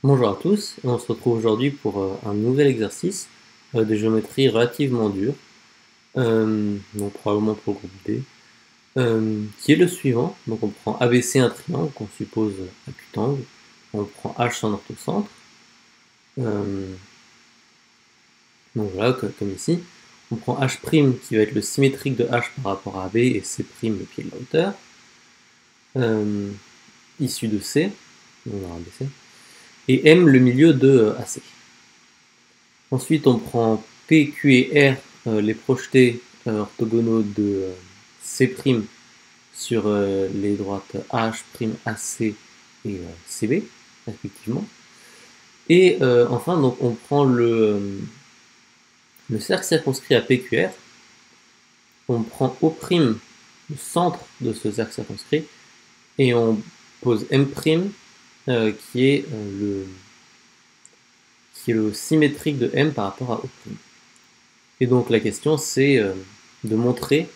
Bonjour à tous, on se retrouve aujourd'hui pour un nouvel exercice de géométrie relativement dur, donc probablement pour le groupe D, qui est le suivant. Donc on prend ABC un triangle qu'on suppose acutangle, on prend H son orthocentre, euh, donc voilà comme ici, on prend H' qui va être le symétrique de H par rapport à AB et C' le pied de la hauteur, issu de C, donc on aura ABC, et M le milieu de AC. Ensuite, on prend P, Q et R, les projetés orthogonaux de C' sur les droites H', AC et CB, respectivement. Et enfin, donc, on prend le cercle circonscrit à PQR, on prend O', le centre de ce cercle circonscrit, et on pose M', qui est le symétrique de M par rapport à O'. Et donc la question c'est de montrer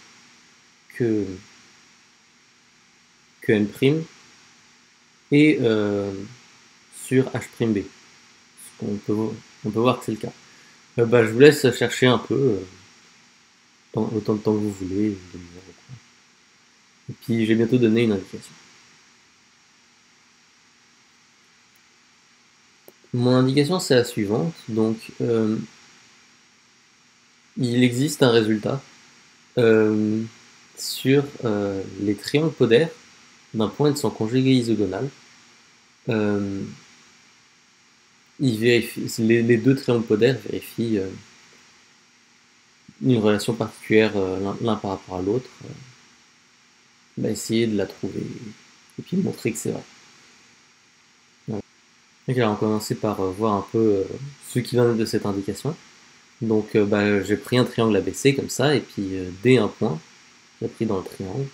que M' est sur H'(B). On peut voir que c'est le cas. Je vous laisse chercher un peu, autant de temps que vous voulez. Et puis j'ai bientôt donné une indication. Mon indication c'est la suivante. Donc il existe un résultat sur les triangles polaires d'un point et de son conjugué isogonal. Les deux triangles polaires vérifient une relation particulière l'un par rapport à l'autre. On va essayer de la trouver et puis montrer que c'est vrai. Voilà. Donc, alors, on va commencer par voir un peu ce qu'il en est de cette indication. Donc j'ai pris un triangle ABC comme ça, et puis D un point, j'ai pris dans le triangle.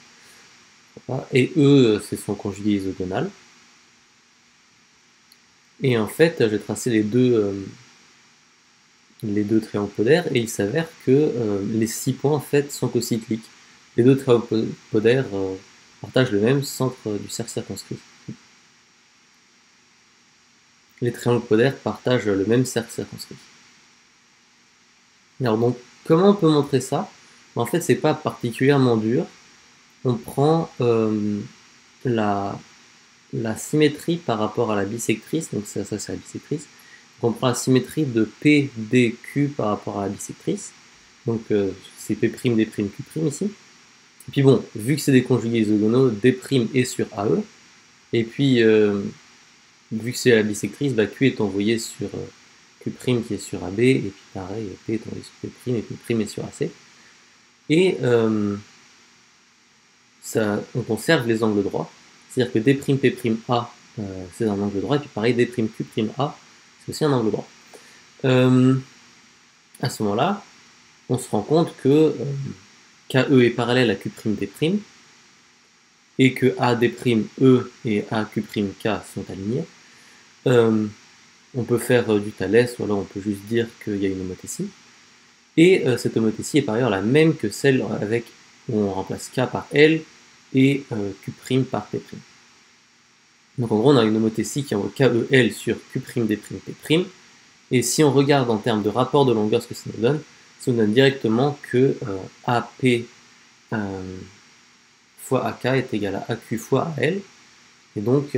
Et E, c'est son conjugué isogonal. Et en fait, j'ai tracé les deux triangles polaires, et il s'avère que les 6 points en fait sont cocycliques. Les deux triangles polaires partagent le même centre du cercle circonscrit. Les triangles polaires partagent le même cercle circonscrit. Alors donc, comment on peut montrer ça? En fait, c'est pas particulièrement dur. On prend la symétrie par rapport à la bisectrice, donc ça c'est la bisectrice. Donc on prend la symétrie de P, D, Q par rapport à la bisectrice. Donc c'est P', D', Q' ici. Et puis bon, vu que c'est des conjugués isogonaux, D' est sur AE. Et puis, vu que c'est la bisectrice, Q est envoyé sur Q' qui est sur AB. Et puis pareil, P est envoyé sur P', et P' est sur AC. Et on conserve les angles droits. C'est-à-dire que D', P', A, c'est un angle droit. Et puis pareil, D', Q', A, c'est aussi un angle droit. À ce moment-là, on se rend compte que KE est parallèle à Q'D', et que AD', E et AQ', K sont alignés. On peut faire du Thalès, ou alors on peut juste dire qu'il y a une homothétie. Et cette homothétie est par ailleurs la même que celle avec où on remplace K par L et Q' par P'. Donc en gros, on a une homothétie qui envoie KEL sur Q'D', P'. Et si on regarde en termes de rapport de longueur ce que ça nous donne directement que AP fois AK est égal à AQ fois AL. Et donc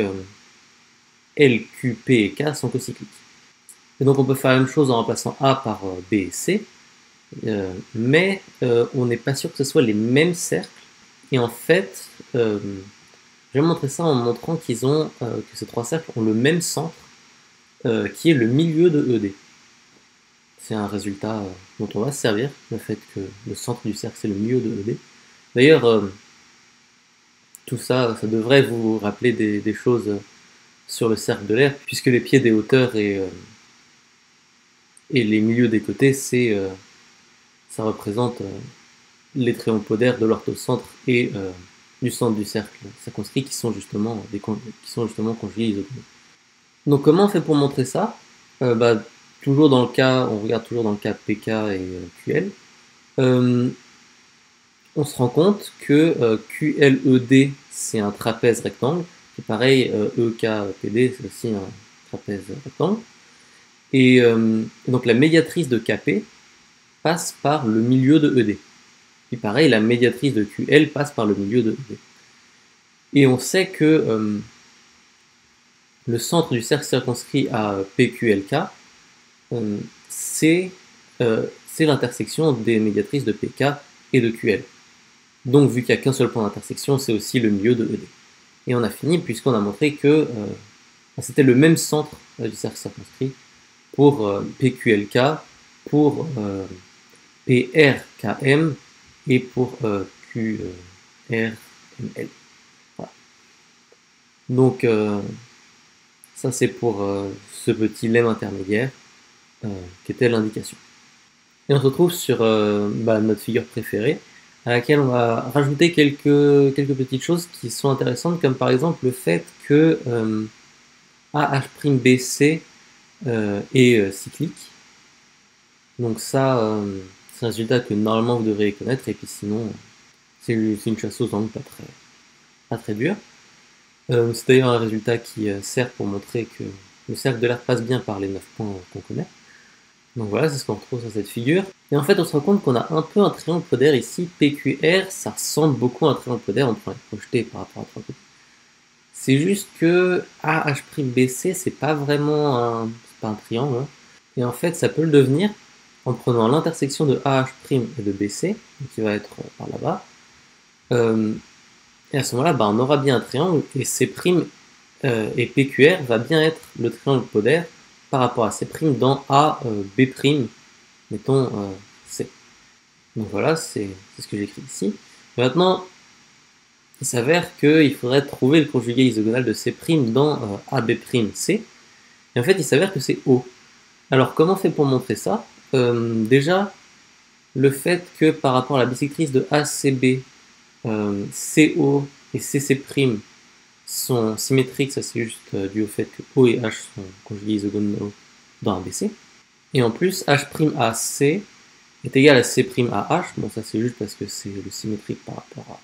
L, Q, P et K sont cocycliques. Et donc on peut faire la même chose en remplaçant A par B et C. Mais on n'est pas sûr que ce soit les mêmes cercles. Et en fait, je vais montrer ça en montrant que ces trois cercles ont le même centre, qui est le milieu de ED. C'est un résultat dont on va se servir, le fait que le centre du cercle c'est le milieu de ED. D'ailleurs, tout ça, ça devrait vous rappeler des choses sur le cercle de l'air, puisque les pieds des hauteurs et les milieux des côtés, ça représente les triangles polaires de l'orthocentre et du centre du cercle circonscrit qui sont justement conjugués isogonaux. Donc comment on fait pour montrer ça? Toujours dans le cas, on regarde toujours dans le cas PK et QL. On se rend compte que QLED c'est un trapèze rectangle, et pareil EKPD c'est aussi trapèze rectangle. Et donc la médiatrice de KP passe par le milieu de ED. Et pareil, la médiatrice de QL passe par le milieu de ED. Et on sait que le centre du cercle circonscrit à PQLK, c'est l'intersection des médiatrices de PK et de QL. Donc vu qu'il n'y a qu'un seul point d'intersection, c'est aussi le milieu de ED. Et on a fini puisqu'on a montré que c'était le même centre du cercle circonscrit pour PQLK, pour PRKM et pour QRML. Voilà. Donc ça c'est pour ce petit lemme intermédiaire qui était l'indication. Et on se retrouve sur notre figure préférée, à laquelle on va rajouter quelques petites choses qui sont intéressantes, comme par exemple le fait que AH'BC est cyclique. Donc ça, c'est un résultat que normalement vous devrez connaître, et puis sinon, c'est une chasse aux angles pas très dure. C'est d'ailleurs un résultat qui sert pour montrer que le cercle de l'air passe bien par les 9 points qu'on connaît. Donc voilà, c'est ce qu'on retrouve sur cette figure. Et en fait, on se rend compte qu'on a un peu un triangle polaire ici. PQR, ça ressemble beaucoup à un triangle polaire, on pourrait le projeter par rapport à 3 côtés. C'est juste que AH'BC, c'est pas vraiment un triangle. Hein. Et en fait, ça peut le devenir en prenant l'intersection de AH' et de BC, qui va être par là-bas. Et à ce moment-là, on aura bien un triangle, et C' et PQR va bien être le triangle polaire par rapport à C' dans A, B', mettons C. Donc voilà, c'est ce que j'écris ici. Et maintenant, il s'avère qu'il faudrait trouver le conjugué isogonal de C' dans AB', et en fait, il s'avère que c'est O. Alors, comment on fait pour montrer ça? Déjà, le fait que par rapport à la bisectrice de ACB, CO et CC' sont symétriques, ça c'est juste dû au fait que O et H sont conjugués isogonaux dans ABC. Et en plus, H'AC est égal à C'AH, bon ça c'est juste parce que c'est le symétrique par rapport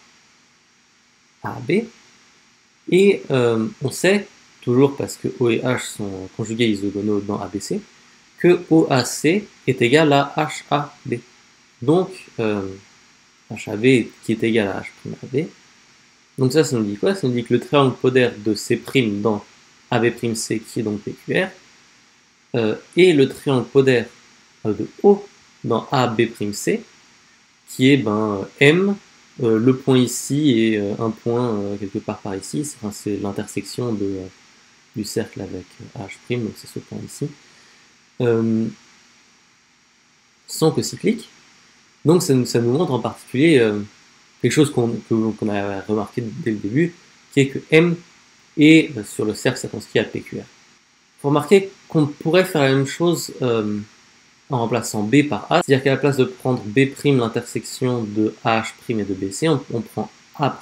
à AB. Et on sait, toujours parce que O et H sont conjugués isogonaux dans ABC, que OAC est égal à HAB. Donc, HAB qui est égal à H'AB. Donc ça nous dit quoi? Ça nous dit que le triangle polaire de C' dans AB', qui est donc PQR, et le triangle polaire de O dans AB', qui est M, le point ici et un point quelque part par ici, c'est l'intersection du cercle avec H', donc c'est ce point ici, sont cocycliques. Donc ça nous montre en particulier quelque chose qu'on a remarqué dès le début, qui est que M est sur le cercle circonscrit à PQR. Il faut remarquer qu'on pourrait faire la même chose en remplaçant B par A, c'est-à-dire qu'à la place de prendre B', l'intersection de AH' et de BC, on prend A',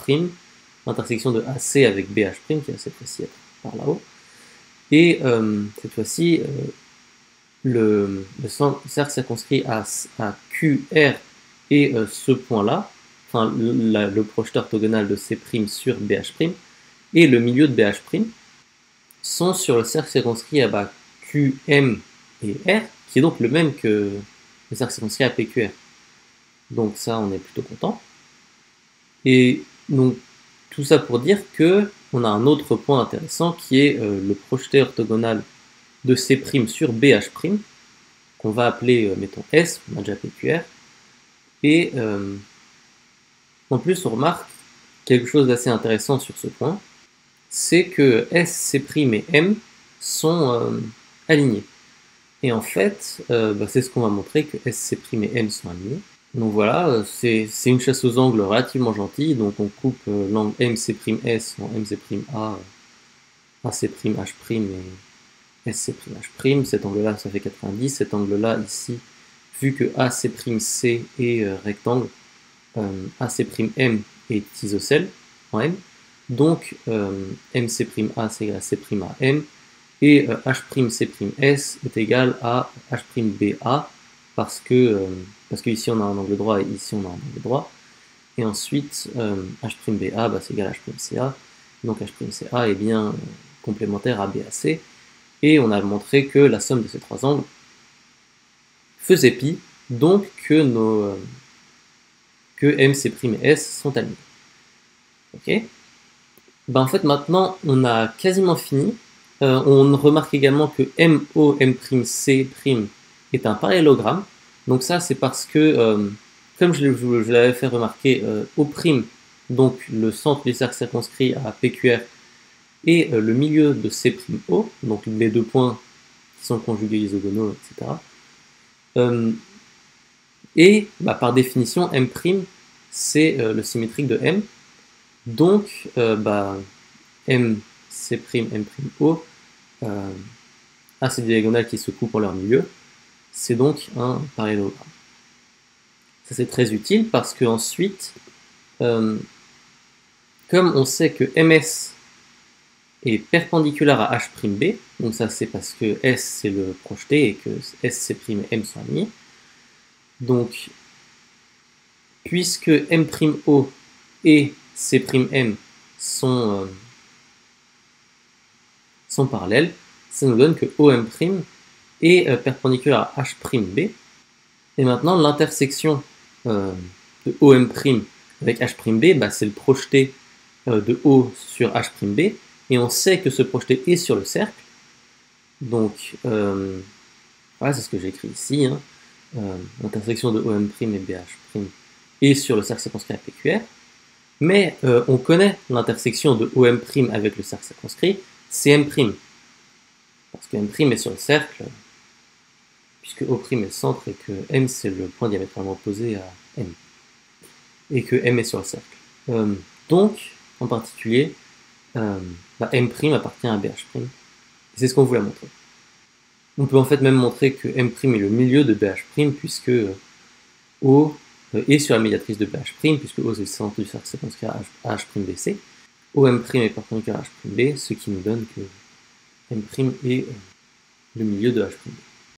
l'intersection de AC avec BH', qui va cette fois-ci être par là-haut. Et cette fois-ci, le cercle circonscrit à QR et ce point-là, enfin le projeté orthogonal de C' sur BH', et le milieu de BH' sont sur le cercle circonscrit à QM et R, qui est donc le même que le cercle circonscrit à PQR. Donc ça, on est plutôt content. Et donc, tout ça pour dire que on a un autre point intéressant qui est le projeté orthogonal de C' sur BH', qu'on va appeler, mettons, S, on a déjà PQR. Et en plus, on remarque quelque chose d'assez intéressant sur ce point, c'est que S, C' et M sont alignés. Et en fait, c'est ce qu'on va montrer, que S, C' et M sont alignés. Donc voilà, c'est une chasse aux angles relativement gentille, donc on coupe l'angle MC'(S) en MC'(A), AC'(H') et SC'(H'). Cet angle-là, ça fait 90. Cet angle-là, ici, vu que AC'(C) est rectangle, AC'(M) est isocèle en M. Donc, MC'(A) c'est égal à C'(M), et H'C'(S) est égal à H'BA, parce que ici on a un angle droit et ici on a un angle droit. Et ensuite, H'BA, c'est égal à H'CA. Donc H'CA est bien complémentaire à BAC. Et on a montré que la somme de ces trois angles faisait pi, donc que M, C' et S sont alignés. Ok. Ben en fait, maintenant, on a quasiment fini. On remarque également que MO, M'C' est un parallélogramme. Donc ça, c'est parce que, comme je l'avais fait remarquer, O', donc le centre du cercle circonscrit à PQR, et le milieu de C'O, donc les deux points qui sont conjugués isogonaux, etc. Et bah, par définition, M', c'est le symétrique de M. Donc, M, C', M'O, à ces diagonales qui se coupent en leur milieu, c'est donc un parallélogramme. Ça c'est très utile parce que ensuite, comme on sait que MS est perpendiculaire à H'B, donc ça c'est parce que S c'est le projeté et que S, C' et M sont alignés. Donc, puisque M'O et C'M sont parallèles, ça nous donne que OM' est perpendiculaire à H'B. Et maintenant, l'intersection de OM' avec H'B, bah, c'est le projeté de O sur H'B, et on sait que ce projeté est sur le cercle. Donc, voilà, c'est ce que j'ai écrit ici. Hein. L'intersection de OM' et BH' est sur le cercle circonscrit à PQR. Mais on connaît l'intersection de OM' avec le cercle circonscrit, c'est M'. Parce que M' est sur le cercle, puisque O' est le centre et que M c'est le point diamétralement opposé à M. Et que M est sur le cercle. Donc, en particulier, M' appartient à BH'. Et c'est ce qu'on voulait montrer. On peut en fait même montrer que M' est le milieu de BH', puisque O est sur la médiatrice de BH', puisque O c'est le centre du cercle circonscrit à H'BC. OM' est perpendiculaire à H'B, ce qui nous donne que M' est le milieu de H'B.